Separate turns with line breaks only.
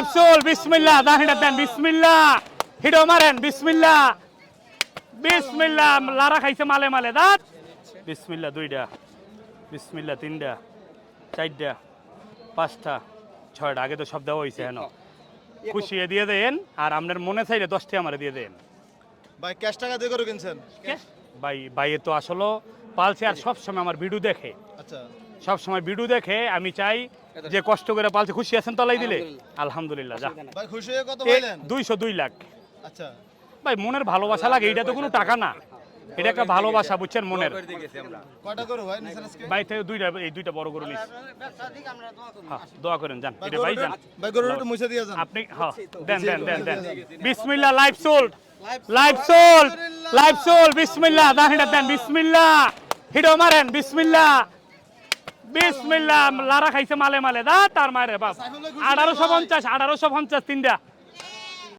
Live soul বিসমিল্লাহ দাহিটা দেন বিসমিল্লাহ হিডো মারেন বিসমিল্লাহ বিসমিল্লাহ লারা খাইছে মালে মালে দাঁত বিসমিল্লাহ দুইটা বিসমিল্লাহ তিনটা চারটা পাঁচটা ছয়টা আগে তো সব দেওয়া হয়েছে হেন খুশিয়ে দিয়ে দেন আর আপনার মনে চাইলে 10টি আমার দিয়ে দেন
ভাই ক্যাশ টাকা দিয়ে করে কিনছেন?
ভাই ভাইয়ে তো আসলে পালছে আর সব সময় আমার ভিডিও দেখে
আচ্ছা,
সব সময় ভিডিও দেখে আমি চাই যে কষ্ট করে পালছে খুশি আছেন তলাই দিলে আলহামদুলিল্লাহ যা
ভাই খুশি হয়ে কত পাইলেন?
202 লাখ
আচ্ছা,
ভাই মনের ভালোবাসা লাগে এটা তো কোনো টাকা না এটা একটা ভালোবাসা বুঝছেন মনের
কয়টা করো ভাই নিছেন আজকে?
ভাই থেকে দুইটা এই দুইটা বড় করে নিস হ্যাঁ দোয়া করেন যান এটা ভাই যান
ভাই গরুটা একটু মুছে দিয়ে যান।
আপনি হ্যাঁ দেন দেন দেন দেন বিসমিল্লাহ live sold live sold live sold বিসমিল্লাহ দাহিটা দেন বিসমিল্লাহ হিডো মারেন বিসমিল্লাহ বিসমিল্লাহ লারা খাইছে মালে মালে দা তার মারে বাপ 1850 তিনটা